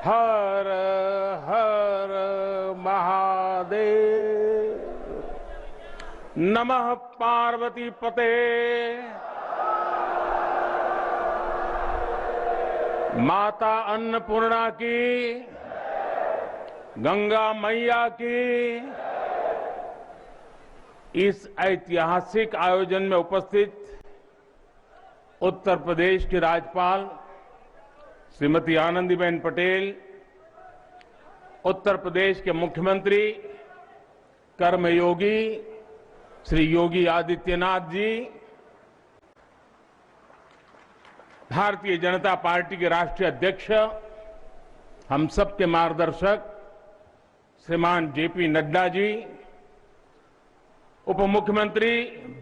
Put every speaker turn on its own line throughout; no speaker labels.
हर हर महादेव। नमः पार्वती पते। माता अन्नपूर्णा की, गंगा मैया की। इस ऐतिहासिक आयोजन में उपस्थित उत्तर प्रदेश की राज्यपाल श्रीमती आनंदीबेन पटेल, उत्तर प्रदेश के मुख्यमंत्री कर्मयोगी श्री योगी आदित्यनाथ जी, भारतीय जनता पार्टी के राष्ट्रीय अध्यक्ष, हम सबके मार्गदर्शक श्रीमान जेपी नड्डा जी, उप मुख्यमंत्री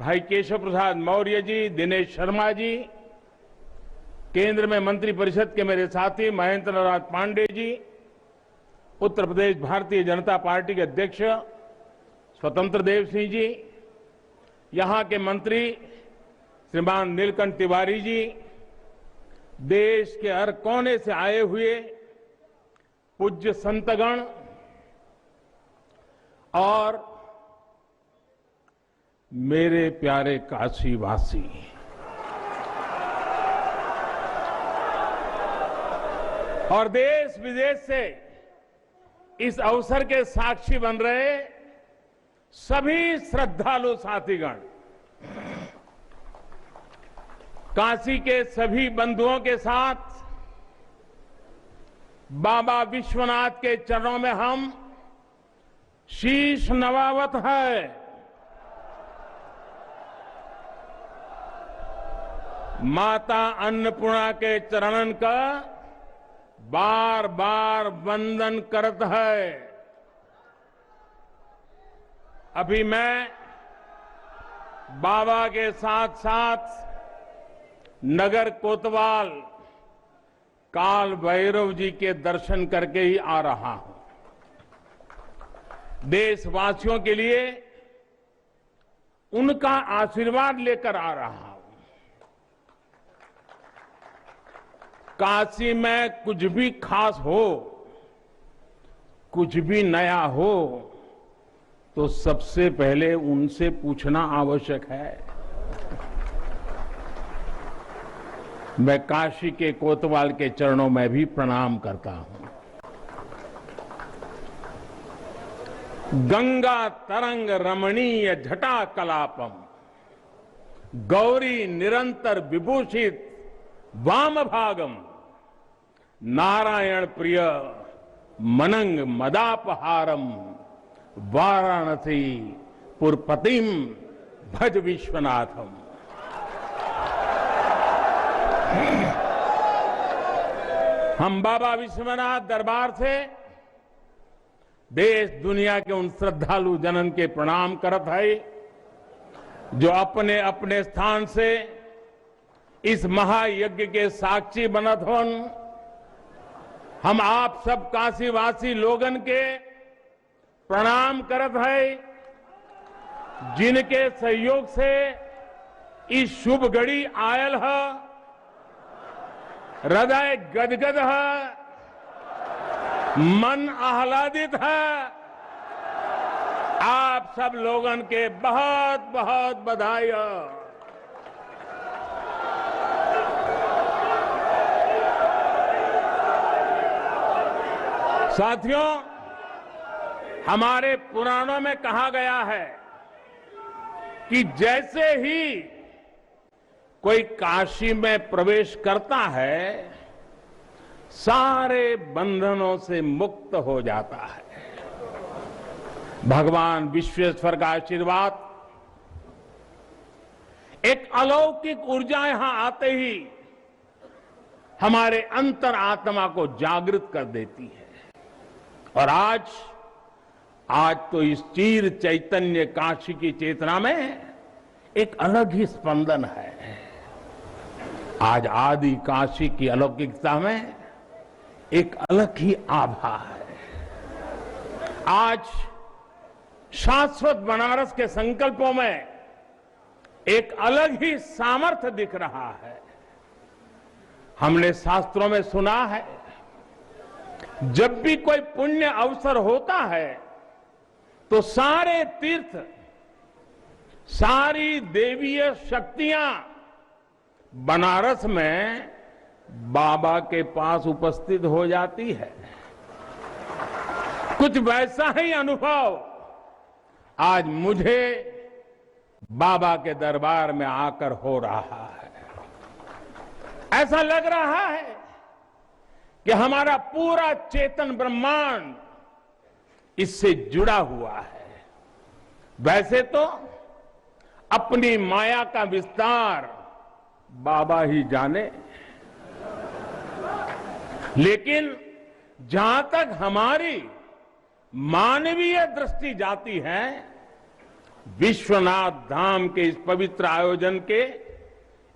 भाई केशव प्रसाद मौर्य जी, दिनेश शर्मा जी, केंद्र में मंत्रिपरिषद के मेरे साथी महेंद्र नाथ पांडे जी, उत्तर प्रदेश भारतीय जनता पार्टी के अध्यक्ष स्वतंत्र देव सिंह जी, यहां के मंत्री श्रीमान नीलकंठ तिवारी जी, देश के हर कोने से आए हुए पूज्य संतगण और मेरे प्यारे काशीवासी, और देश विदेश से इस अवसर के साक्षी बन रहे सभी श्रद्धालु साथीगण, काशी के सभी बंधुओं के साथ बाबा विश्वनाथ के चरणों में हम शीश नवावत है। माता अन्नपूर्णा के चरणन का बार बार वंदन करत है। अभी मैं बाबा के साथ साथ नगर कोतवाल काल भैरव जी के दर्शन करके ही आ रहा हूं। देशवासियों के लिए उनका आशीर्वाद लेकर आ रहा हूं। काशी में कुछ भी खास हो, कुछ भी नया हो, तो सबसे पहले उनसे पूछना आवश्यक है। मैं काशी के कोतवाल के चरणों में भी प्रणाम करता हूं। गंगा तरंग रमणीय जटा कलापम, गौरी निरंतर विभूषित वाम भागम, नारायण प्रिय मनंग मदापहारम, वाराणसी पुरपतिम भज विश्वनाथम। हम बाबा विश्वनाथ दरबार से देश दुनिया के उन श्रद्धालु जनन के प्रणाम करत है जो अपने अपने स्थान से इस महायज्ञ के साक्षी बनत हन। हम आप सब काशीवासी लोगन के प्रणाम करत है, जिनके सहयोग से इस शुभ घड़ी आयल है। हृदय गदगद है, मन आह्लादित है। आप सब लोगन के बहुत बहुत बधाई। साथियों, हमारे पुराणों में कहा गया है कि जैसे ही कोई काशी में प्रवेश करता है, सारे बंधनों से मुक्त हो जाता है। भगवान विश्वेश्वर का आशीर्वाद, एक अलौकिक ऊर्जा यहां आते ही हमारे अंतर आत्मा को जागृत कर देती है। और आज तो इस चीर चैतन्य काशी की चेतना में एक अलग ही स्पंदन है। आज आदि काशी की अलौकिकता में एक अलग ही आभा है। आज शाश्वत बनारस के संकल्पों में एक अलग ही सामर्थ्य दिख रहा है। हमने शास्त्रों में सुना है, जब भी कोई पुण्य अवसर होता है तो सारे तीर्थ, सारी देवीय शक्तियां बनारस में बाबा के पास उपस्थित हो जाती है। कुछ वैसा ही अनुभव आज मुझे बाबा के दरबार में आकर हो रहा है। ऐसा लग रहा है कि हमारा पूरा चेतन ब्रह्मांड इससे जुड़ा हुआ है। वैसे तो अपनी माया का विस्तार बाबा ही जाने, लेकिन जहां तक हमारी मानवीय दृष्टि जाती है, विश्वनाथ धाम के इस पवित्र आयोजन के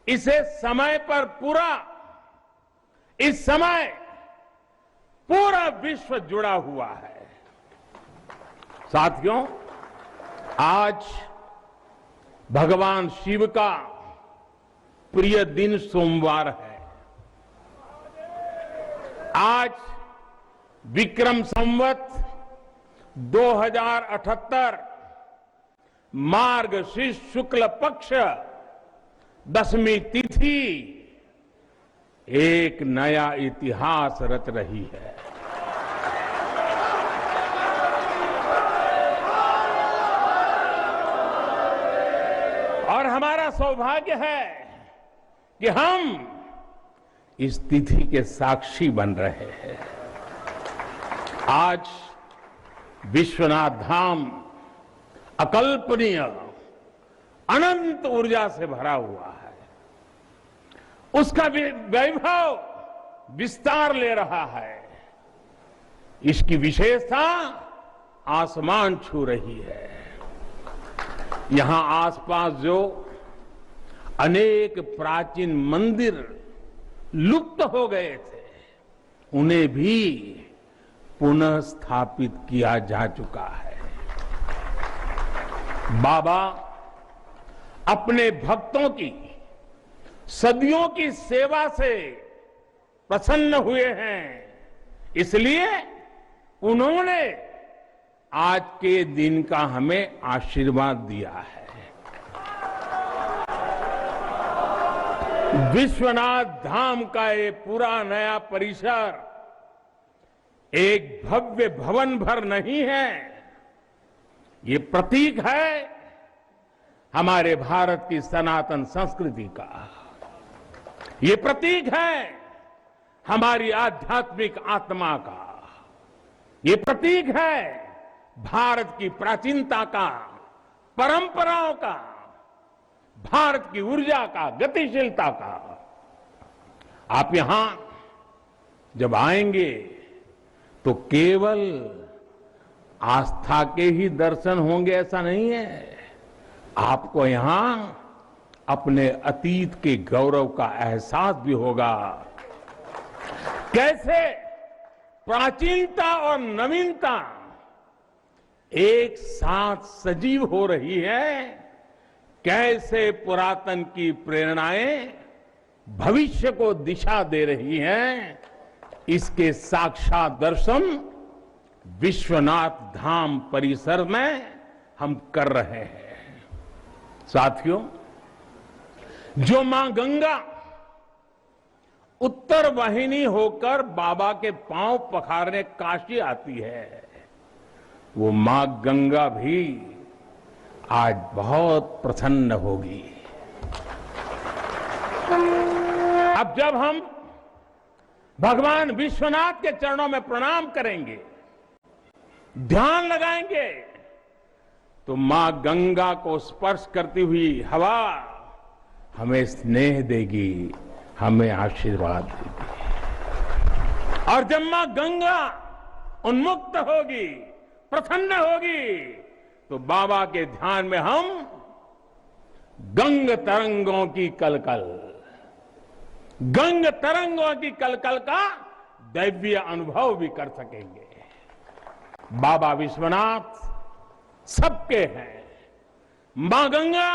इसे समय पर इस समय पूरा विश्व जुड़ा हुआ है। साथियों, आज भगवान शिव का प्रिय दिन सोमवार है। आज विक्रम संवत 2078 मार्गशीर्ष शुक्ल पक्ष दशमी तिथि एक नया इतिहास रच रही है। और हमारा सौभाग्य है कि हम इस तिथि के साक्षी बन रहे हैं। आज विश्वनाथ धाम अकल्पनीय अनंत ऊर्जा से भरा हुआ है। उसका वैभव विस्तार ले रहा है। इसकी विशेषता आसमान छू रही है। यहां आसपास जो अनेक प्राचीन मंदिर लुप्त हो गए थे, उन्हें भी पुनः स्थापित किया जा चुका है। बाबा अपने भक्तों की सदियों की सेवा से प्रसन्न हुए हैं, इसलिए उन्होंने आज के दिन का हमें आशीर्वाद दिया है। विश्वनाथ धाम का ये पूरा नया परिसर एक भव्य भवन भर नहीं है, ये प्रतीक है हमारे भारत की सनातन संस्कृति का। ये प्रतीक है हमारी आध्यात्मिक आत्मा का। ये प्रतीक है भारत की प्राचीनता का, परंपराओं का, भारत की ऊर्जा का, गतिशीलता का। आप यहां जब आएंगे तो केवल आस्था के ही दर्शन होंगे ऐसा नहीं है। आपको यहां अपने अतीत के गौरव का एहसास भी होगा। कैसे प्राचीनता और नवीनता एक साथ सजीव हो रही है, कैसे पुरातन की प्रेरणाएं भविष्य को दिशा दे रही हैं, इसके साक्षात दर्शन विश्वनाथ धाम परिसर में हम कर रहे हैं। साथियों, जो मां गंगा उत्तर वाहिनी होकर बाबा के पांव पखारने काशी आती है, वो मां गंगा भी आज बहुत प्रसन्न होगी। अब जब हम भगवान विश्वनाथ के चरणों में प्रणाम करेंगे, ध्यान लगाएंगे, तो मां गंगा को स्पर्श करती हुई हवा हमें स्नेह देगी, हमें आशीर्वाद देगी। और जब मां गंगा उन्मुक्त होगी, प्रसन्न होगी, तो बाबा के ध्यान में हम गंग तरंगों की कलकल, गंग तरंगों की कलकल का दैवीय अनुभव भी कर सकेंगे। बाबा विश्वनाथ सबके हैं, मां गंगा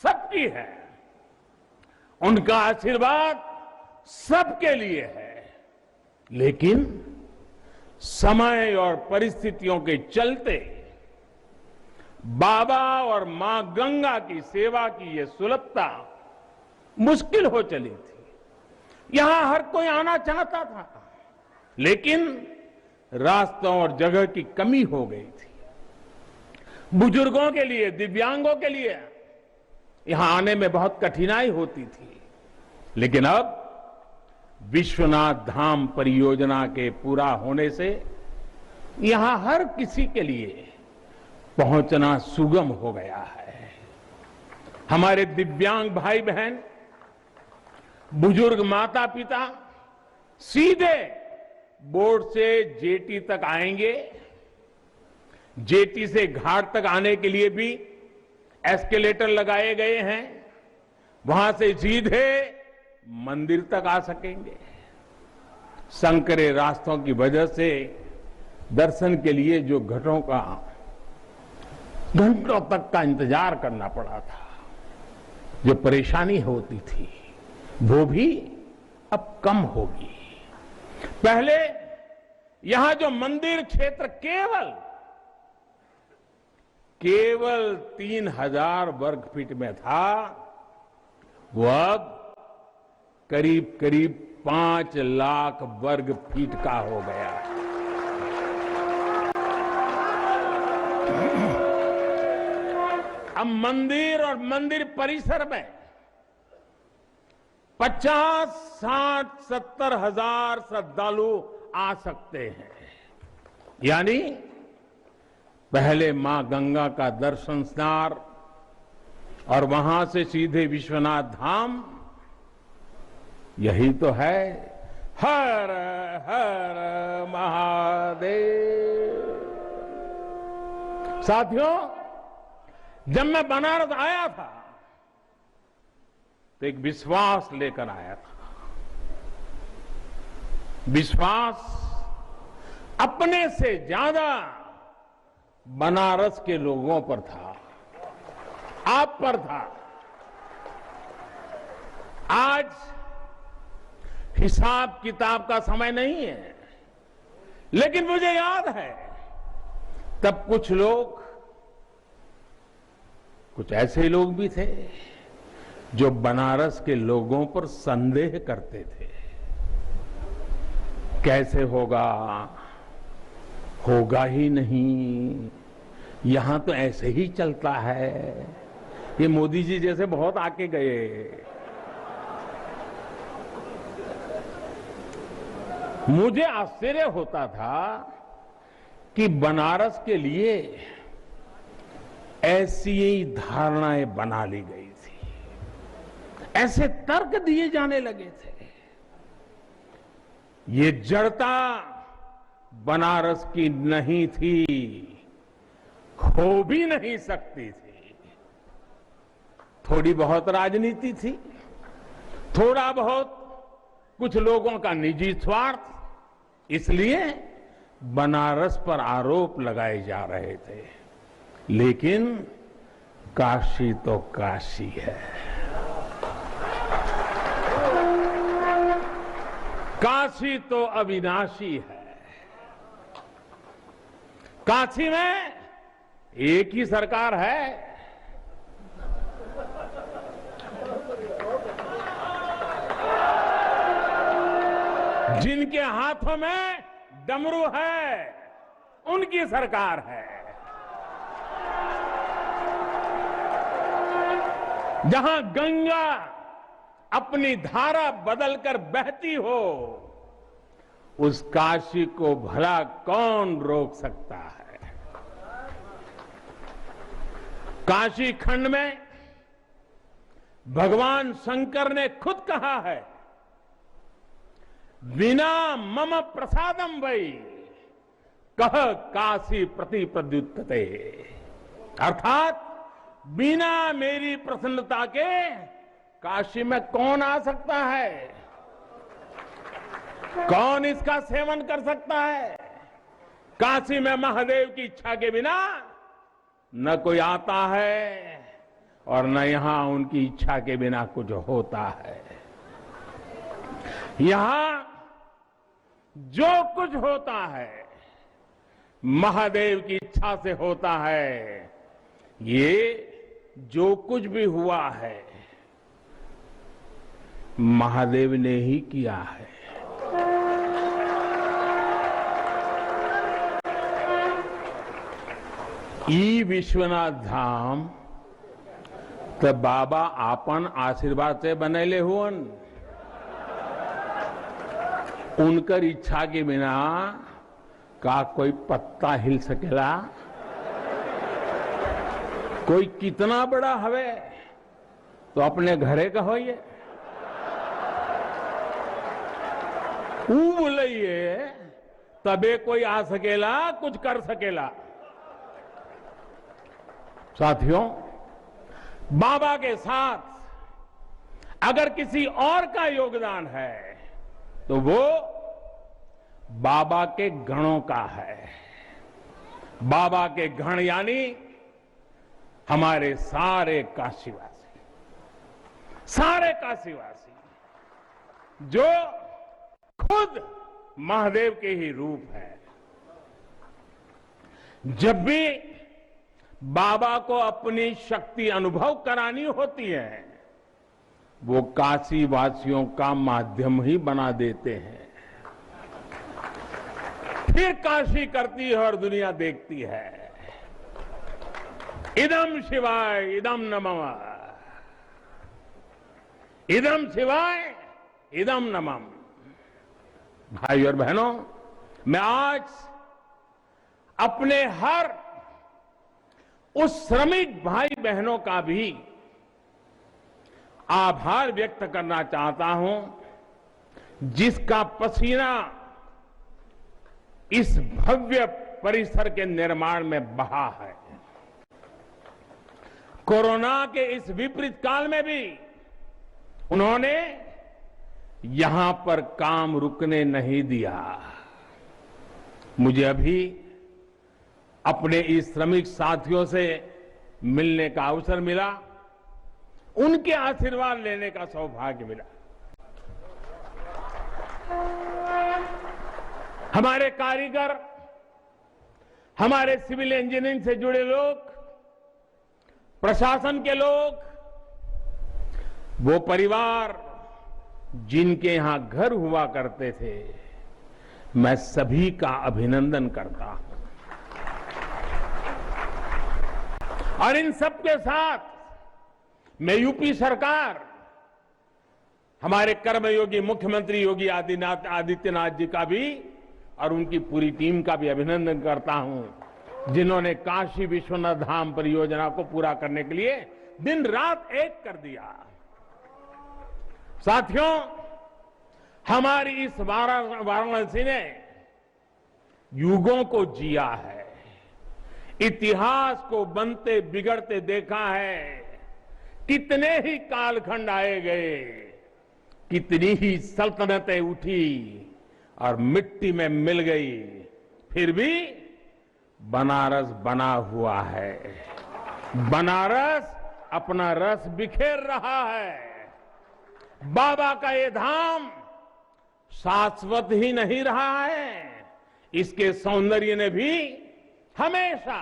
सबकी है, उनका आशीर्वाद सबके लिए है। लेकिन समय और परिस्थितियों के चलते बाबा और मां गंगा की सेवा की यह सुलभता मुश्किल हो चली थी। यहां हर कोई आना चाहता था, लेकिन रास्तों और जगह की कमी हो गई थी। बुजुर्गों के लिए, दिव्यांगों के लिए यहां आने में बहुत कठिनाई होती थी। लेकिन अब विश्वनाथ धाम परियोजना के पूरा होने से यहां हर किसी के लिए पहुंचना सुगम हो गया है। हमारे दिव्यांग भाई बहन, बुजुर्ग माता पिता सीधे बोट से जेटी तक आएंगे। जेटी से घाट तक आने के लिए भी एस्केलेटर लगाए गए हैं। वहां से सीधे मंदिर तक आ सकेंगे। संकरे रास्तों की वजह से दर्शन के लिए जो घंटों तक का इंतजार करना पड़ा था, जो परेशानी होती थी, वो भी अब कम होगी। पहले यहां जो मंदिर क्षेत्र केवल 3000 वर्ग फीट में था, वो अब करीब करीब 5 लाख वर्ग फीट का हो गया। अब मंदिर और मंदिर परिसर में 50, 60, 70 हजार श्रद्धालु आ सकते हैं। यानी पहले मां गंगा का दर्शन स्नान और वहां से सीधे विश्वनाथ धाम, यही तो है हर हर महादेव। साथियों, जब मैं बनारस आया था तो एक विश्वास लेकर आया था। विश्वास अपने से ज्यादा बनारस के लोगों पर था, आप पर था। आज हिसाब किताब का समय नहीं है, लेकिन मुझे याद है तब कुछ ऐसे लोग भी थे जो बनारस के लोगों पर संदेह करते थे। कैसे होगा ही नहीं, यहां तो ऐसे ही चलता है। ये मोदी जी जैसे बहुत आके गए। मुझे आश्चर्य होता था कि बनारस के लिए ऐसी ही धारणाएं बना ली गई थी, ऐसे तर्क दिए जाने लगे थे। ये जड़ता बनारस की नहीं थी, हो भी नहीं सकती थी। थोड़ी बहुत राजनीति थी, थोड़ा बहुत कुछ लोगों का निजी स्वार्थ, इसलिए बनारस पर आरोप लगाए जा रहे थे। लेकिन काशी तो काशी है, काशी तो अविनाशी है। काशी में एक ही सरकार है। जिनके हाथों में डमरू है, उनकी सरकार है। जहां गंगा अपनी धारा बदलकर बहती हो, उस काशी को भला कौन रोक सकता है। काशी खंड में भगवान शंकर ने खुद कहा है, बिना मम प्रसादम वै कह काशी प्रति प्रद्युत्ते। अर्थात बिना मेरी प्रसन्नता के काशी में कौन आ सकता है, कौन इसका सेवन कर सकता है। काशी में महादेव की इच्छा के बिना न कोई आता है और न यहां उनकी इच्छा के बिना कुछ होता है। यहां जो कुछ होता है महादेव की इच्छा से होता है। ये जो कुछ भी हुआ है महादेव ने ही किया है। ई विश्वनाथ धाम तो बाबा आपन आशीर्वाद से बनेले हुअन। उनकर इच्छा के बिना का कोई पत्ता हिल सकेला? कोई कितना बड़ा हवे तो अपने घरे का होइए, बोलिए तबे कोई आ सकेला, कुछ कर सकेला। साथियों, बाबा के साथ अगर किसी और का योगदान है तो वो बाबा के गणों का है। बाबा के गण यानी हमारे सारे काशीवासी, जो खुद महादेव के ही रूप है। जब भी बाबा को अपनी शक्ति अनुभव करानी होती है वो काशी वासियों का माध्यम ही बना देते हैं। फिर काशी करती है और दुनिया देखती है। इदम शिवाय इदम नमः, इदम शिवाय इदम नमः। भाई और बहनों, मैं आज अपने हर उस श्रमिक भाई बहनों का भी आभार व्यक्त करना चाहता हूं जिसका पसीना इस भव्य परिसर के निर्माण में बहा है। कोरोना के इस विपरीत काल में भी उन्होंने यहां पर काम रुकने नहीं दिया। मुझे अभी अपने इस श्रमिक साथियों से मिलने का अवसर मिला, उनके आशीर्वाद लेने का सौभाग्य मिला। हमारे कारीगर, हमारे सिविल इंजीनियरिंग से जुड़े लोग, प्रशासन के लोग, वो परिवार जिनके यहां घर हुआ करते थे, मैं सभी का अभिनंदन करता हूं। और इन सबके साथ मैं यूपी सरकार, हमारे कर्मयोगी मुख्यमंत्री योगी आदित्यनाथ जी का भी और उनकी पूरी टीम का भी अभिनंदन करता हूं जिन्होंने काशी विश्वनाथ धाम परियोजना को पूरा करने के लिए दिन रात एक कर दिया। साथियों, हमारी इस वाराणसी ने युगों को जिया है, इतिहास को बनते बिगड़ते देखा है। कितने ही कालखंड आए गए, कितनी ही सल्तनतें उठी और मिट्टी में मिल गई, फिर भी बनारस बना हुआ है। बनारस अपना रस बिखेर रहा है। बाबा का ये धाम शाश्वत ही नहीं रहा है, इसके सौंदर्य ने भी हमेशा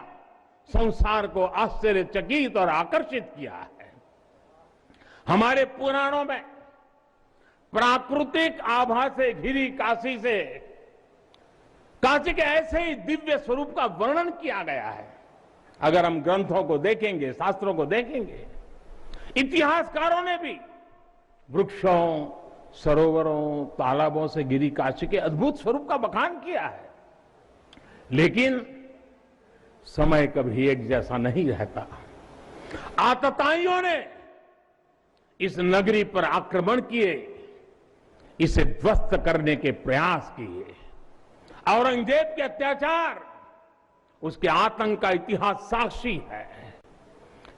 संसार को आश्चर्यचकित और आकर्षित किया है। हमारे पुराणों में प्राकृतिक आभा से घिरी काशी के ऐसे ही दिव्य स्वरूप का वर्णन किया गया है। अगर हम ग्रंथों को देखेंगे, शास्त्रों को देखेंगे, इतिहासकारों ने भी वृक्षों, सरोवरों, तालाबों से घिरी काशी के अद्भुत स्वरूप का बखान किया है। लेकिन समय कभी एक जैसा नहीं रहता। आतताइयों ने इस नगरी पर आक्रमण किए, इसे ध्वस्त करने के प्रयास किए। औरंगजेब के अत्याचार, उसके आतंक का इतिहास साक्षी है।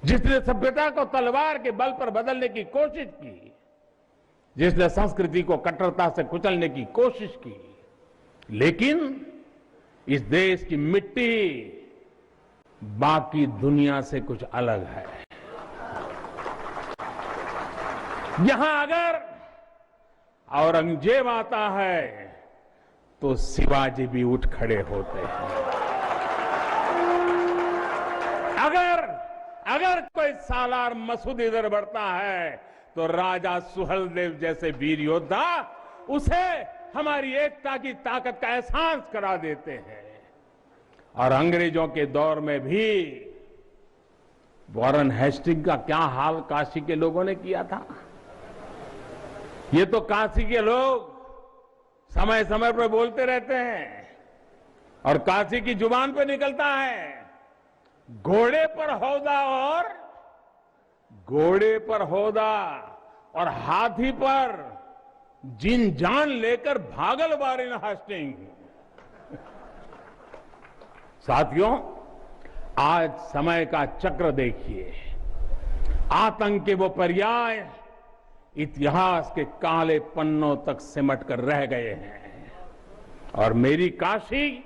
जिसने सभ्यता को तलवार के बल पर बदलने की कोशिश की, जिसने संस्कृति को कट्टरता से कुचलने की कोशिश की, लेकिन इस देश की मिट्टी बाकी दुनिया से कुछ अलग है। यहां अगर औरंगजेब आता है तो शिवाजी भी उठ खड़े होते हैं। अगर अगर कोई सालार मसूद इधर बढ़ता है तो राजा सुहेलदेव जैसे वीर योद्धा उसे हमारी एकता की ताकत का एहसास करा देते हैं। और अंग्रेजों के दौर में भी वॉरेन हेस्टिंग का क्या हाल काशी के लोगों ने किया था। ये तो काशी के लोग समय समय पर बोलते रहते हैं और काशी की जुबान पे निकलता है, घोड़े पर हौदा और हाथी पर जिन जान लेकर भागल वॉरेन हेस्टिंग। साथियों, आज समय का चक्र देखिए, आतंक के वो पर्याय इतिहास के काले पन्नों तक सिमट कर रह गए हैं और मेरी काशी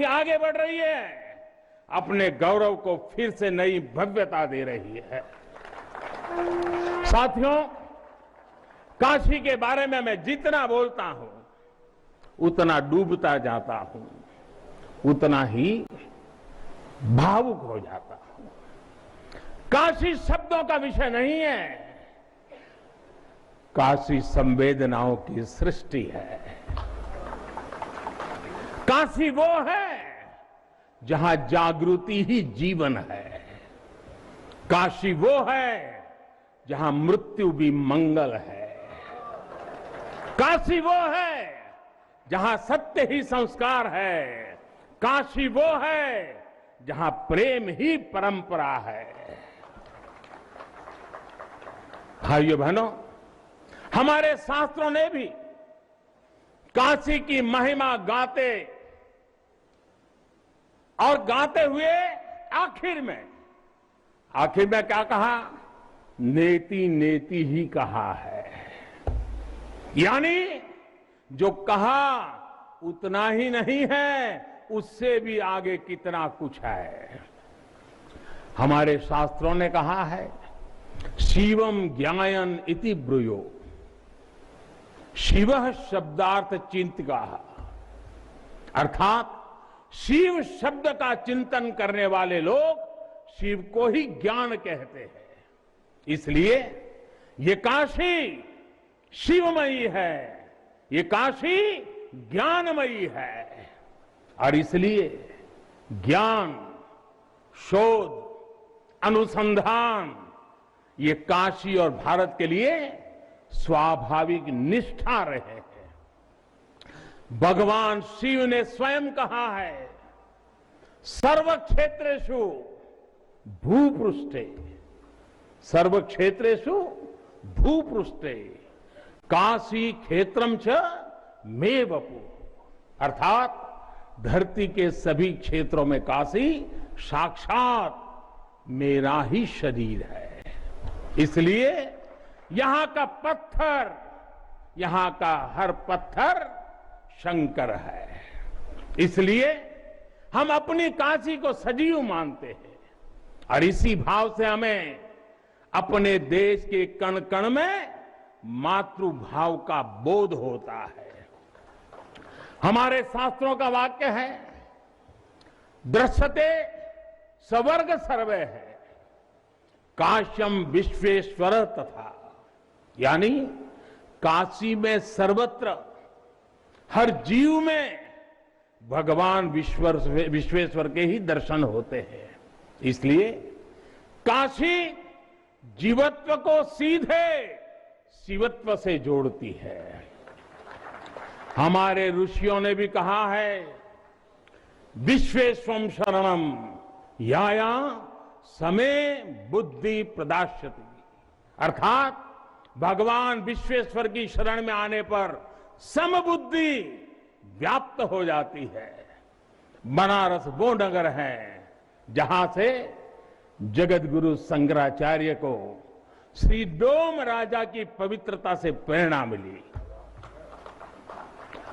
आगे बढ़ रही है, अपने गौरव को फिर से नई भव्यता दे रही है। साथियों, काशी के बारे में मैं जितना बोलता हूं उतना डूबता जाता हूं, उतना ही भावुक हो जाता हूं। काशी शब्दों का विषय नहीं है, काशी संवेदनाओं की सृष्टि है। काशी वो है जहां जागृति ही जीवन है। काशी वो है जहां मृत्यु भी मंगल है। काशी वो है जहां सत्य ही संस्कार है। काशी वो है जहां प्रेम ही परंपरा है। भाइयों बहनों, हमारे शास्त्रों ने भी काशी की महिमा गाते हुए आखिर में क्या कहा? नेति नेति ही कहा है। यानी जो कहा उतना ही नहीं है, उससे भी आगे कितना कुछ है। हमारे शास्त्रों ने कहा है, शिवम ज्ञायन इति ब्रूयो, शिवः शब्दार्थ चिंतका, अर्थात शिव शब्द का चिंतन करने वाले लोग शिव को ही ज्ञान कहते हैं। इसलिए ये काशी शिवमयी है, ये काशी ज्ञानमयी है और इसलिए ज्ञान, शोध, अनुसंधान ये काशी और भारत के लिए स्वाभाविक निष्ठा रहे हैं। भगवान शिव ने स्वयं कहा है, सर्व क्षेत्रेषु भूपृष्ठे, सर्व क्षेत्रेषु भूपृष्ठे काशी क्षेत्रम च मे वपु, अर्थात धरती के सभी क्षेत्रों में काशी साक्षात मेरा ही शरीर है। इसलिए यहां का पत्थर, यहां का हर पत्थर शंकर है। इसलिए हम अपनी काशी को सजीव मानते हैं और इसी भाव से हमें अपने देश के कण कण में मातृभाव का बोध होता है। हमारे शास्त्रों का वाक्य है, दृश्यते स्वर्ग सर्वे है, काश्यम विश्वेश्वर तथा, यानी काशी में सर्वत्र हर जीव में भगवान विश्वेश्वर के ही दर्शन होते हैं। इसलिए काशी जीवत्व को सीधे शिवत्व से जोड़ती है। हमारे ऋषियों ने भी कहा है, विश्वेश्वम शरणम याया समे बुद्धि प्रदास्यति, अर्थात भगवान विश्वेश्वर की शरण में आने पर समबुद्धि व्याप्त हो जाती है। बनारस वो नगर है जहां से जगत गुरु शंकराचार्य को श्री डोम राजा की पवित्रता से प्रेरणा मिली।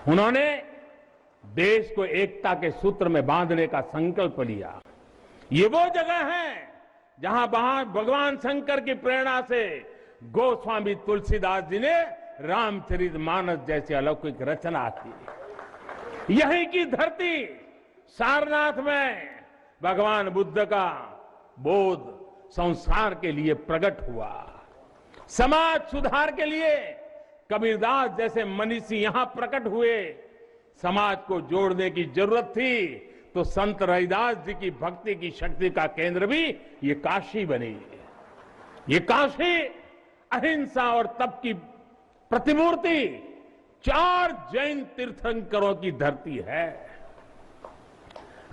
उन्होंने देश को एकता के सूत्र में बांधने का संकल्प लिया। ये वो जगह है जहां भगवान शंकर की प्रेरणा से गोस्वामी तुलसीदास जी ने रामचरितमानस जैसी अलौकिक रचना की। यहीं की धरती सारनाथ में भगवान बुद्ध का बोध संसार के लिए प्रकट हुआ। समाज सुधार के लिए कबीरदास जैसे मनीषी यहां प्रकट हुए। समाज को जोड़ने की जरूरत थी तो संत रविदास जी की भक्ति की शक्ति का केंद्र भी ये काशी बनी। ये काशी अहिंसा और तप की प्रतिमूर्ति 4 जैन तीर्थंकरों की धरती है।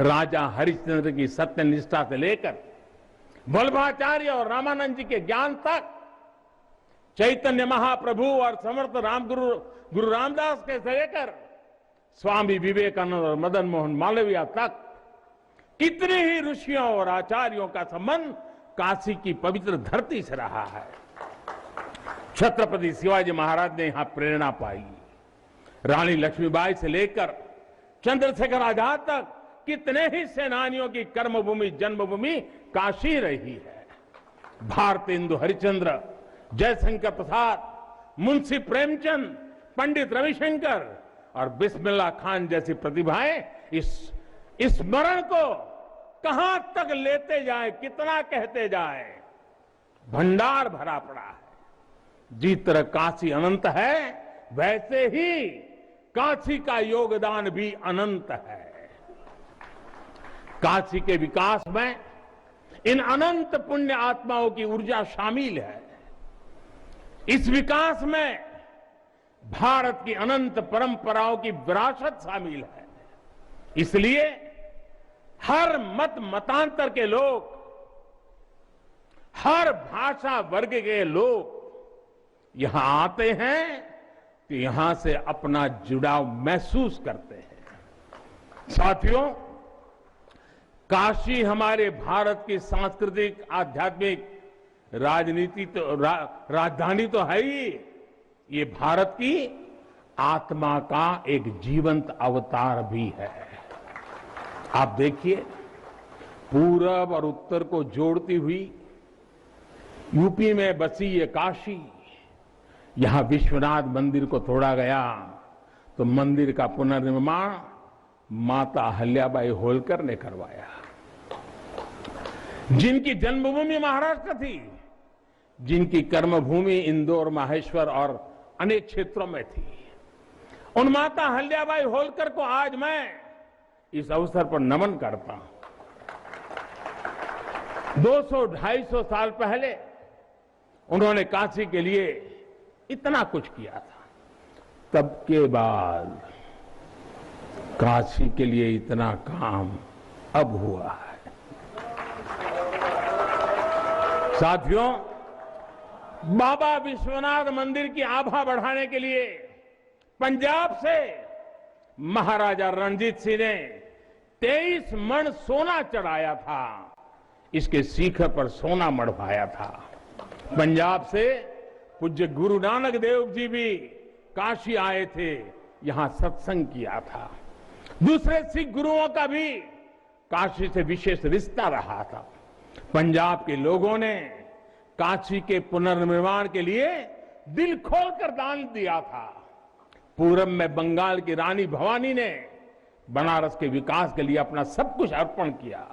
राजा हरिश्चंद्र की सत्यनिष्ठा से लेकर वल्लभाचार्य और रामानंद जी के ज्ञान तक, चैतन्य महाप्रभु और समर्थ गुरु रामदास के से लेकर स्वामी विवेकानंद और मदन मोहन मालवीय तक कितने ही ऋषियों और आचार्यों का संबंध काशी की पवित्र धरती से रहा है। छत्रपति शिवाजी महाराज ने यहां प्रेरणा पाई। रानी लक्ष्मीबाई से लेकर चंद्रशेखर आजाद तक कितने ही सेनानियों की कर्मभूमि जन्मभूमि काशी रही है। भारतेंदु हरिश्चंद्र, जयशंकर प्रसाद, मुंशी प्रेमचंद, पंडित रविशंकर और बिस्मिल्लाह खान जैसी प्रतिभाएं इस स्मरण को कहां तक लेते जाए, कितना कहते जाए, भंडार भरा पड़ा है। जिस तरह काशी अनंत है वैसे ही काशी का योगदान भी अनंत है। काशी के विकास में इन अनंत पुण्य आत्माओं की ऊर्जा शामिल है। इस विकास में भारत की अनंत परंपराओं की विरासत शामिल है। इसलिए हर मत मतांतर के लोग, हर भाषा वर्ग के लोग यहां आते हैं तो यहां से अपना जुड़ाव महसूस करते हैं। साथियों, काशी हमारे भारत की सांस्कृतिक, आध्यात्मिक, राजनीति तो राजधानी तो है ही, ये भारत की आत्मा का एक जीवंत अवतार भी है। आप देखिए, पूरब और उत्तर को जोड़ती हुई यूपी में बसी ये काशी, यहां विश्वनाथ मंदिर को तोड़ा गया तो मंदिर का पुनर्निर्माण माता अहल्याबाई होलकर ने करवाया, जिनकी जन्मभूमि महाराष्ट्र थी, जिनकी कर्मभूमि इंदौर, माहेश्वर और अनेक क्षेत्रों में थी। उन माता अहल्याबाई होलकर को आज मैं इस अवसर पर नमन करता हूं। 200-250 साल पहले उन्होंने काशी के लिए इतना कुछ किया था, तब के बाद काशी के लिए इतना काम अब हुआ है। साथियों, बाबा विश्वनाथ मंदिर की आभा बढ़ाने के लिए पंजाब से महाराजा रणजीत सिंह ने 23 मण सोना चढ़ाया था। इसके शिखर पर सोना मढ़वाया था। पंजाब से पूज्य गुरु नानक देव जी भी काशी आए थे, यहां सत्संग किया था। दूसरे सिख गुरुओं का भी काशी से विशेष रिश्ता रहा था। पंजाब के लोगों ने काशी के पुनर्निर्माण के लिए दिल खोलकर दान दिया था। पूरब में बंगाल की रानी भवानी ने बनारस के विकास के लिए अपना सब कुछ अर्पण किया।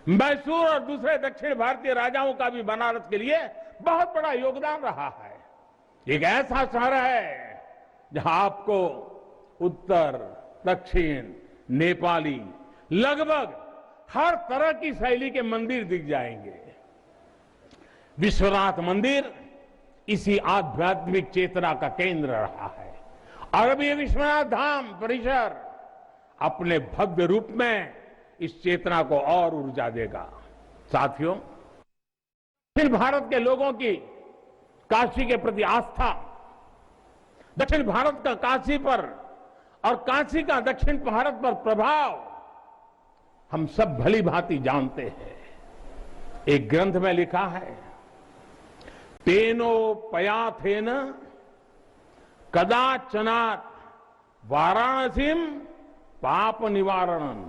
मैसूर और दूसरे दक्षिण भारतीय राजाओं का भी बनारस के लिए बहुत बड़ा योगदान रहा है। एक ऐसा शहर है जहां आपको उत्तर, दक्षिण, नेपाली, लगभग हर तरह की शैली के मंदिर दिख जाएंगे। विश्वनाथ मंदिर इसी आध्यात्मिक चेतना का केंद्र रहा है और अब ये विश्वनाथ धाम परिसर अपने भव्य रूप में इस चेतना को और ऊर्जा देगा। साथियों, दक्षिण भारत के लोगों की काशी के प्रति आस्था, दक्षिण भारत का काशी पर और काशी का दक्षिण भारत पर प्रभाव हम सब भली भांति जानते हैं। एक ग्रंथ में लिखा है, तेनो पयाथेन कदाचनात् वाराणसीम पाप निवारणं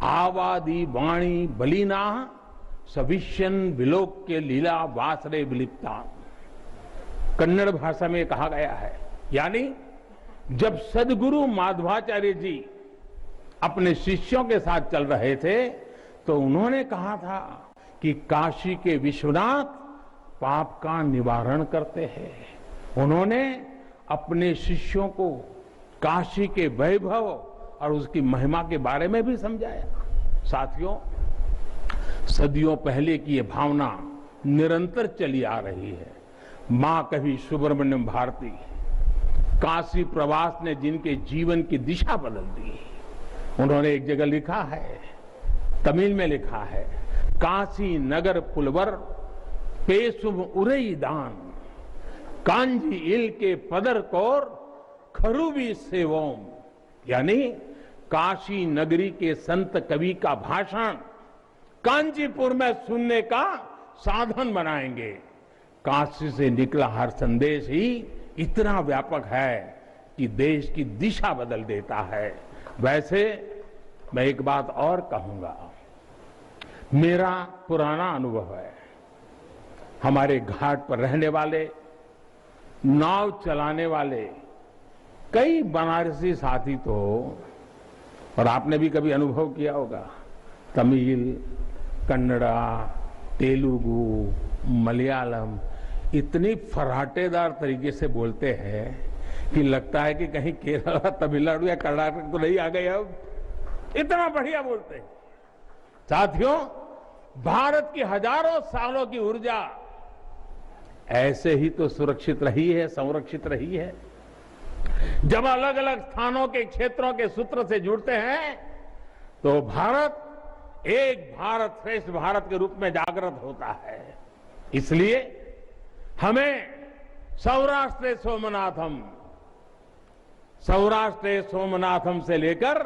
आवादी वाणी बलिना सविष्यन विलोक्य लीला वासरे विलिप्ता। कन्नड़ भाषा में कहा गया है, यानी जब सदगुरु माधवाचार्य जी अपने शिष्यों के साथ चल रहे थे तो उन्होंने कहा था कि काशी के विश्वनाथ पाप का निवारण करते हैं। उन्होंने अपने शिष्यों को काशी के वैभव और उसकी महिमा के बारे में भी समझाया। साथियों, सदियों पहले की ये भावना निरंतर चली आ रही है। मां कवि सुब्रमण्यम भारती काशी प्रवास ने जिनके जीवन की दिशा बदल दी, उन्होंने एक जगह लिखा है, तमिल में लिखा है, काशी नगर पुलवर पेसुम उरई दान कांजी इल के पदर कोर खरूबी सेवोम, यानी काशी नगरी के संत कवि का भाषण कांचीपुर में सुनने का साधन बनाएंगे। काशी से निकला हर संदेश ही इतना व्यापक है कि देश की दिशा बदल देता है। वैसे मैं एक बात और कहूंगा, मेरा पुराना अनुभव है, हमारे घाट पर रहने वाले, नाव चलाने वाले कई बनारसी साथी तो, और आपने भी कभी अनुभव किया होगा, तमिल, कन्नड़ा, तेलुगु, मलयालम इतनी फराटेदार तरीके से बोलते हैं कि लगता है कि कहीं केरल, तमिलनाडु या कर्नाटक तो नहीं आ गए। अब इतना बढ़िया बोलते हैं। साथियों, भारत की हजारों सालों की ऊर्जा ऐसे ही तो सुरक्षित रही है, संरक्षित रही है। जब अलग अलग स्थानों के क्षेत्रों के सूत्र से जुड़ते हैं तो भारत एक भारत श्रेष्ठ भारत के रूप में जागृत होता है। इसलिए हमें सौराष्ट्र सोमनाथम से लेकर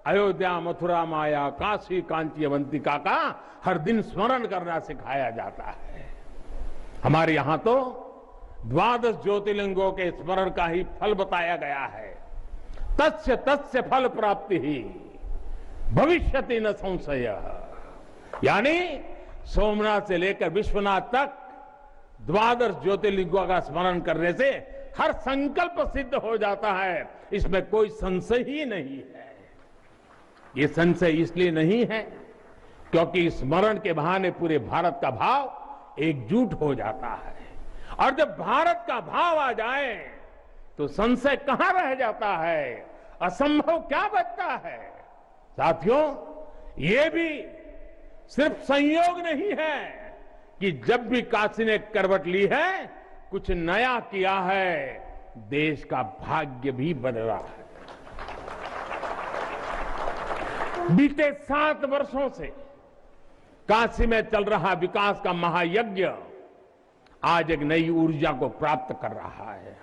अयोध्या, मथुरा, माया, काशी, कांची, अवंतिका का हर दिन स्मरण करना सिखाया जाता है। हमारे यहां तो 12 ज्योतिर्लिंगों के स्मरण का ही फल बताया गया है। तस्य तस्य फल प्राप्ति ही भविष्यति न संशय, यानी सोमनाथ से लेकर विश्वनाथ तक 12 ज्योतिर्लिंगों का स्मरण करने से हर संकल्प सिद्ध हो जाता है, इसमें कोई संशय ही नहीं है। ये संशय इसलिए नहीं है क्योंकि स्मरण के बहाने पूरे भारत का भाव एकजुट हो जाता है, और जब भारत का भाव आ जाए तो संशय कहां रह जाता है, असंभव क्या बचता है। साथियों, ये भी सिर्फ संयोग नहीं है कि जब भी काशी ने करवट ली है, कुछ नया किया है, देश का भाग्य भी बदला है। बीते 7 वर्षों से काशी में चल रहा विकास का महायज्ञ आज एक नई ऊर्जा को प्राप्त कर रहा है।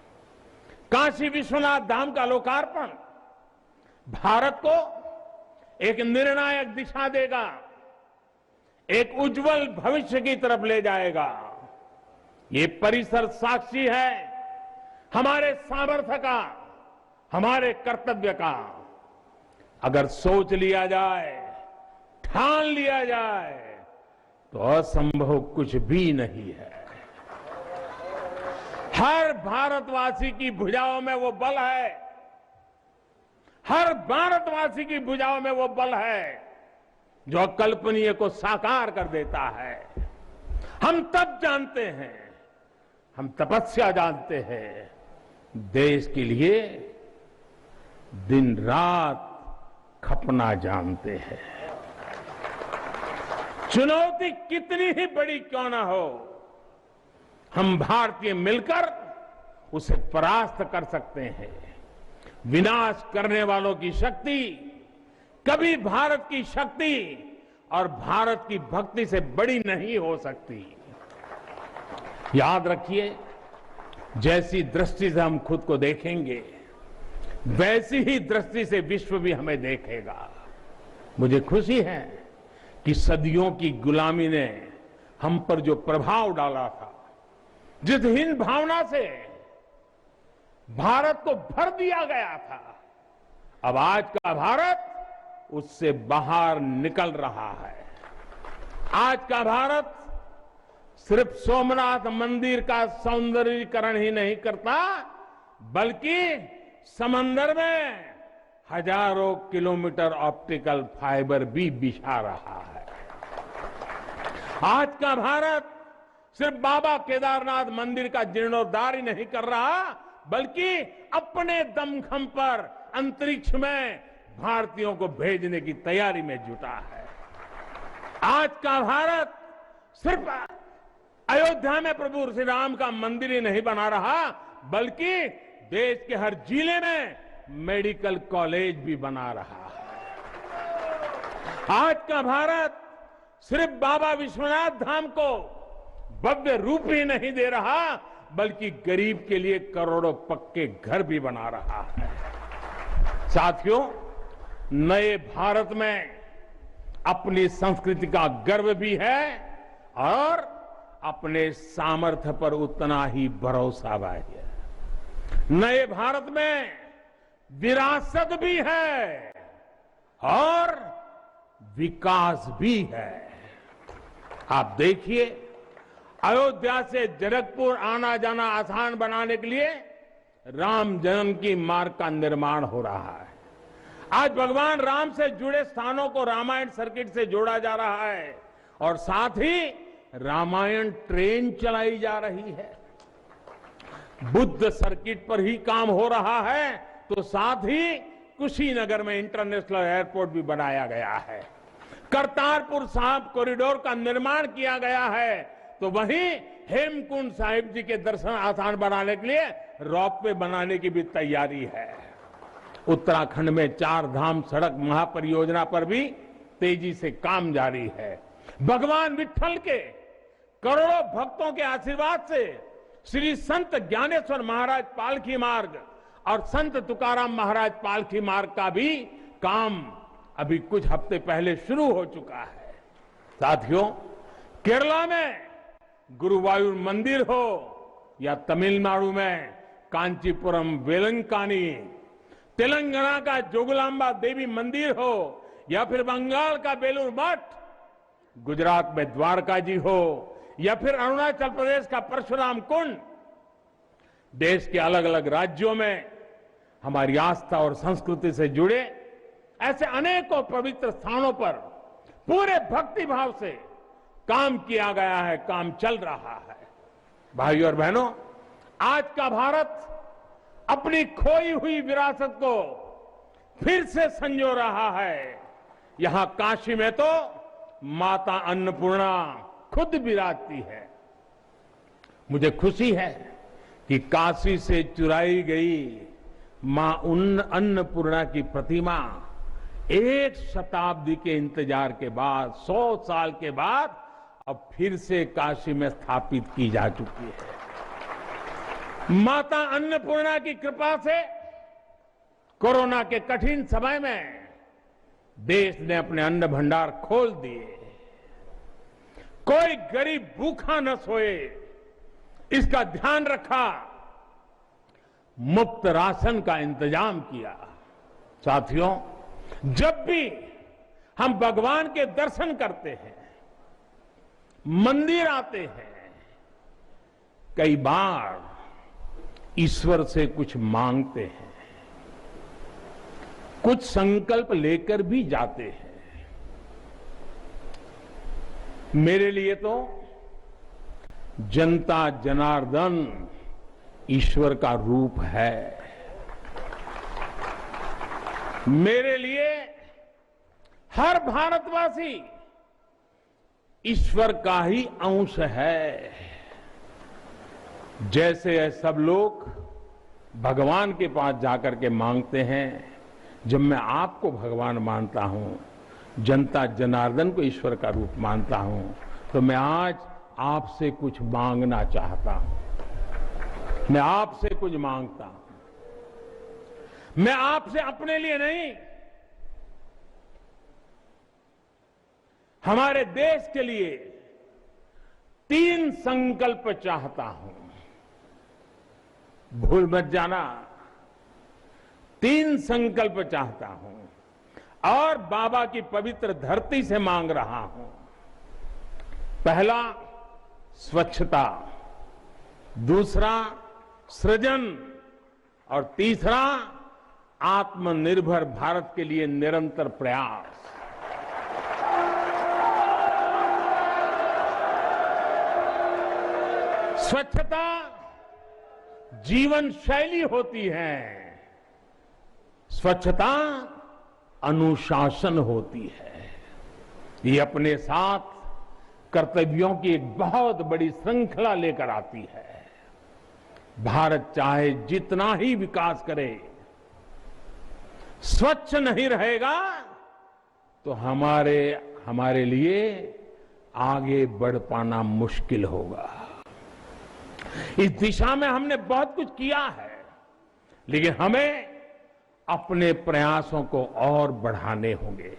काशी विश्वनाथ धाम का लोकार्पण भारत को एक निर्णायक दिशा देगा, एक उज्जवल भविष्य की तरफ ले जाएगा। ये परिसर साक्षी है हमारे सामर्थ्य का, हमारे कर्तव्य का। अगर सोच लिया जाए, ठान लिया जाए, तो असंभव कुछ भी नहीं है। हर भारतवासी की भुजाओं में वो बल है, हर भारतवासी की भुजाओं में वो बल है जो अकल्पनीय को साकार कर देता है। हम तप जानते हैं, हम तपस्या जानते हैं, देश के लिए दिन रात खपना जानते हैं। चुनौती कितनी ही बड़ी क्यों ना हो, हम भारतीय मिलकर उसे परास्त कर सकते हैं। विनाश करने वालों की शक्ति कभी भारत की शक्ति और भारत की भक्ति से बड़ी नहीं हो सकती। याद रखिए, जैसी दृष्टि से हम खुद को देखेंगे, वैसी ही दृष्टि से विश्व भी हमें देखेगा। मुझे खुशी है कि सदियों की गुलामी ने हम पर जो प्रभाव डाला था, जिस हीन भावना से भारत को भर दिया गया था, अब आज का भारत उससे बाहर निकल रहा है। आज का भारत सिर्फ सोमनाथ मंदिर का सौंदर्यीकरण ही नहीं करता, बल्कि समंदर में हजारों किलोमीटर ऑप्टिकल फाइबर भी बिछा रहा है। आज का भारत सिर्फ बाबा केदारनाथ मंदिर का जीर्णोद्धार ही नहीं कर रहा, बल्कि अपने दमखम पर अंतरिक्ष में भारतीयों को भेजने की तैयारी में जुटा है। आज का भारत सिर्फ अयोध्या में प्रभु श्री राम का मंदिर ही नहीं बना रहा, बल्कि देश के हर जिले में मेडिकल कॉलेज भी बना रहा है। आज का भारत सिर्फ बाबा विश्वनाथ धाम को भव्य रूप ही नहीं दे रहा, बल्कि गरीब के लिए करोड़ों पक्के घर भी बना रहा है। साथियों, नए भारत में अपनी संस्कृति का गर्व भी है और अपने सामर्थ्य पर उतना ही भरोसा भी है। नए भारत में विरासत भी है और विकास भी है। आप देखिए, अयोध्या से जनकपुर आना जाना आसान बनाने के लिए राम जन्म की मार्ग का निर्माण हो रहा है। आज भगवान राम से जुड़े स्थानों को रामायण सर्किट से जोड़ा जा रहा है और साथ ही रामायण ट्रेन चलाई जा रही है। बुद्ध सर्किट पर ही काम हो रहा है तो साथ ही कुशीनगर में इंटरनेशनल एयरपोर्ट भी बनाया गया है। करतारपुर साहिब कॉरिडोर का निर्माण किया गया है तो वहीं हेमकुंड साहिब जी के दर्शन आसान बनाने के लिए रोपवे बनाने की भी तैयारी है। उत्तराखंड में 4 धाम सड़क महापरियोजना पर भी तेजी से काम जारी है। भगवान विट्ठल के करोड़ों भक्तों के आशीर्वाद से श्री संत ज्ञानेश्वर महाराज पालकी मार्ग और संत तुकाराम महाराज पालकी मार्ग का भी काम अभी कुछ हफ्ते पहले शुरू हो चुका है। साथियों, केरला में गुरुवायूर मंदिर हो या तमिलनाडु में कांचीपुरम वेलंकानी, तेलंगाना का जोगलांबा देवी मंदिर हो या फिर बंगाल का बेलूर मठ, गुजरात में द्वारका जी हो या फिर अरुणाचल प्रदेश का परशुराम कुंड, देश के अलग अलग राज्यों में हमारी आस्था और संस्कृति से जुड़े ऐसे अनेकों पवित्र स्थानों पर पूरे भक्ति भाव से काम किया गया है, काम चल रहा है। भाइयों और बहनों, आज का भारत अपनी खोई हुई विरासत को फिर से संजो रहा है। यहां काशी में तो माता अन्नपूर्णा खुद विराजती है। मुझे खुशी है कि काशी से चुराई गई मां अन्नपूर्णा की प्रतिमा 1 शताब्दी के इंतजार के बाद, 100 साल के बाद अब फिर से काशी में स्थापित की जा चुकी है। माता अन्नपूर्णा की कृपा से कोरोना के कठिन समय में देश ने अपने अन्न भंडार खोल दिए। कोई गरीब भूखा न सोए, इसका ध्यान रखा, मुफ्त राशन का इंतजाम किया। साथियों, जब भी हम भगवान के दर्शन करते हैं, मंदिर आते हैं, कई बार ईश्वर से कुछ मांगते हैं, कुछ संकल्प लेकर भी जाते हैं। मेरे लिए तो जनता जनार्दन ईश्वर का रूप है। मेरे लिए हर भारतवासी ईश्वर का ही अंश है। जैसे सब लोग भगवान के पास जाकर के मांगते हैं, जब मैं आपको भगवान मानता हूं, जनता जनार्दन को ईश्वर का रूप मानता हूं, तो मैं आज आपसे कुछ मांगना चाहता हूं। मैं आपसे कुछ मांगता हूं। मैं आपसे अपने लिए नहीं, हमारे देश के लिए 3 संकल्प चाहता हूं। भूल मत जाना, 3 संकल्प चाहता हूं और बाबा की पवित्र धरती से मांग रहा हूं। पहला, स्वच्छता, दूसरा, सृजन और तीसरा, आत्मनिर्भर भारत के लिए निरंतर प्रयास। स्वच्छता जीवन शैली होती है, स्वच्छता अनुशासन होती है। ये अपने साथ कर्तव्यों की एक बहुत बड़ी श्रृंखला लेकर आती है। भारत चाहे जितना ही विकास करे, स्वच्छ नहीं रहेगा तो हमारे लिए आगे बढ़ पाना मुश्किल होगा। इस दिशा में हमने बहुत कुछ किया है, लेकिन हमें अपने प्रयासों को और बढ़ाने होंगे।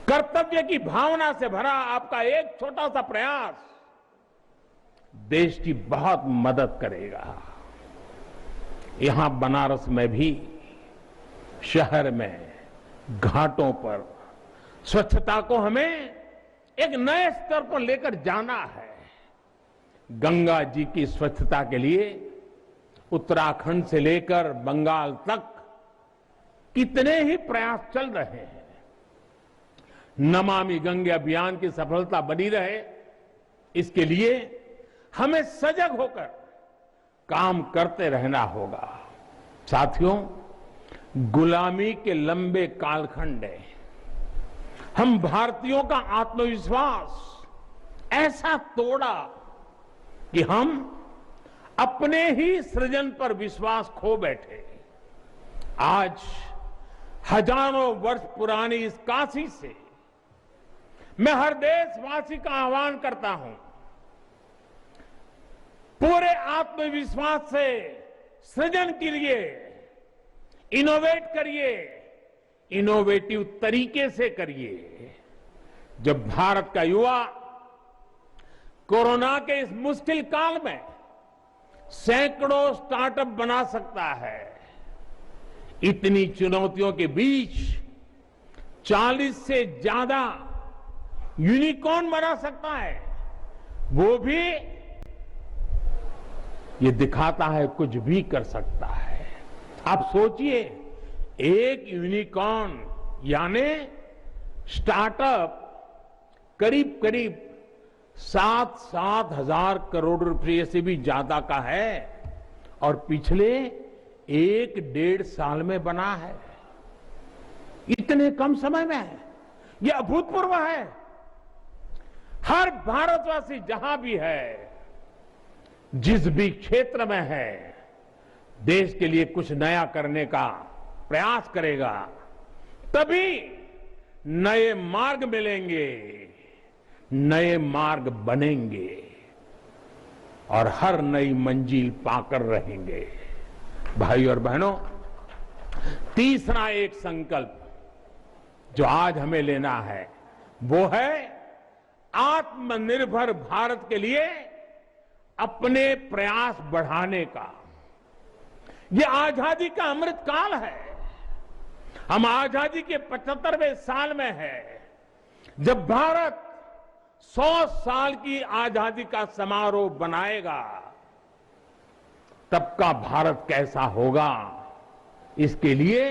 कर्तव्य की भावना से भरा आपका एक छोटा सा प्रयास देश की बहुत मदद करेगा। यहां बनारस में भी शहर में घाटों पर स्वच्छता को हमें एक नए स्तर पर लेकर जाना है। गंगा जी की स्वच्छता के लिए उत्तराखंड से लेकर बंगाल तक कितने ही प्रयास चल रहे हैं। नमामि गंगे अभियान की सफलता बनी रहे, इसके लिए हमें सजग होकर काम करते रहना होगा। साथियों, गुलामी के लंबे कालखंड में हम भारतीयों का आत्मविश्वास ऐसा तोड़ा कि हम अपने ही सृजन पर विश्वास खो बैठे। आज हजारों वर्ष पुरानी इस काशी से मैं हर देशवासी का आह्वान करता हूं, पूरे आत्मविश्वास से सृजन के लिए इनोवेट करिए, इनोवेटिव तरीके से करिए। जब भारत का युवा कोरोना के इस मुश्किल काल में सैकड़ों स्टार्टअप बना सकता है, इतनी चुनौतियों के बीच 40 से ज्यादा यूनिकॉर्न बना सकता है, वो भी ये दिखाता है कुछ भी कर सकता है। आप सोचिए, एक यूनिकॉर्न यानी स्टार्टअप करीब करीब 7-7 हजार करोड़ रुपए से भी ज्यादा का है और पिछले 1-1.5 साल में बना है। इतने कम समय में यह अभूतपूर्व है। हर भारतवासी जहां भी है, जिस भी क्षेत्र में है, देश के लिए कुछ नया करने का प्रयास करेगा, तभी नए मार्ग मिलेंगे, नए मार्ग बनेंगे और हर नई मंजिल पाकर रहेंगे। भाई और बहनों, तीसरा एक संकल्प जो आज हमें लेना है वो है आत्मनिर्भर भारत के लिए अपने प्रयास बढ़ाने का। ये आजादी का अमृत काल है। हम आजादी के 75वें साल में हैं, जब भारत 100 साल की आजादी का समारोह बनाएगा, तब का भारत कैसा होगा, इसके लिए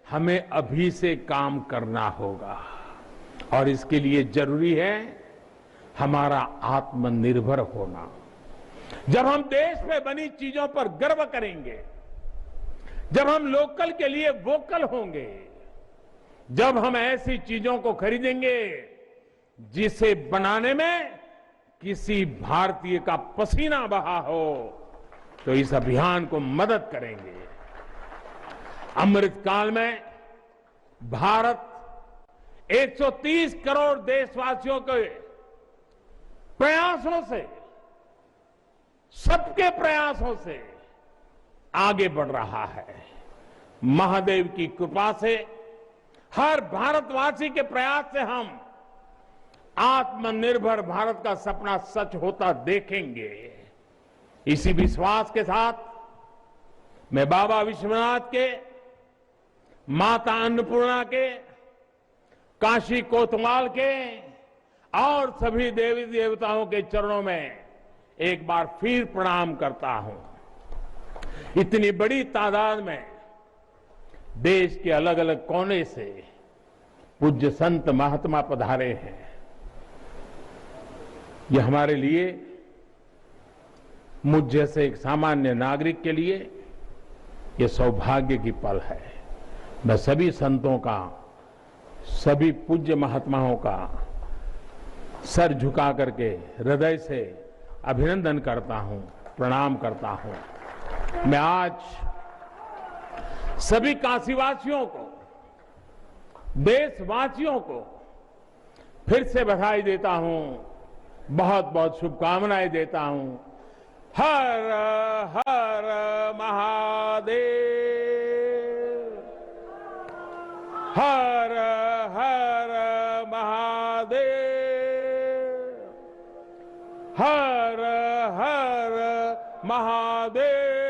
हमें अभी से काम करना होगा। और इसके लिए जरूरी है हमारा आत्मनिर्भर होना। जब हम देश में बनी चीजों पर गर्व करेंगे, जब हम लोकल के लिए वोकल होंगे, जब हम ऐसी चीजों को खरीदेंगे जिसे बनाने में किसी भारतीय का पसीना बहा हो, तो इस अभियान को मदद करेंगे। अमृतकाल में भारत 130 करोड़ देशवासियों के प्रयासों से, सबके प्रयासों से आगे बढ़ रहा है। महादेव की कृपा से, हर भारतवासी के प्रयास से हम आत्मनिर्भर भारत का सपना सच होता देखेंगे। इसी विश्वास के साथ मैं बाबा विश्वनाथ के, माता अन्नपूर्णा के, काशी कोतवाल के और सभी देवी देवताओं के चरणों में एक बार फिर प्रणाम करता हूं। इतनी बड़ी तादाद में देश के अलग अलग कोने से पूज्य संत महात्मा पधारे हैं। ये हमारे लिए, मुझ जैसे एक सामान्य नागरिक के लिए ये सौभाग्य की पल है। मैं सभी संतों का, सभी पूज्य महात्माओं का सर झुका करके हृदय से अभिनंदन करता हूं, प्रणाम करता हूं। मैं आज सभी काशीवासियों को, देशवासियों को फिर से बधाई देता हूं, बहुत बहुत शुभकामनाएं देता हूं। हर हर महादेव, हर हर महादेव, हर हर महादेव।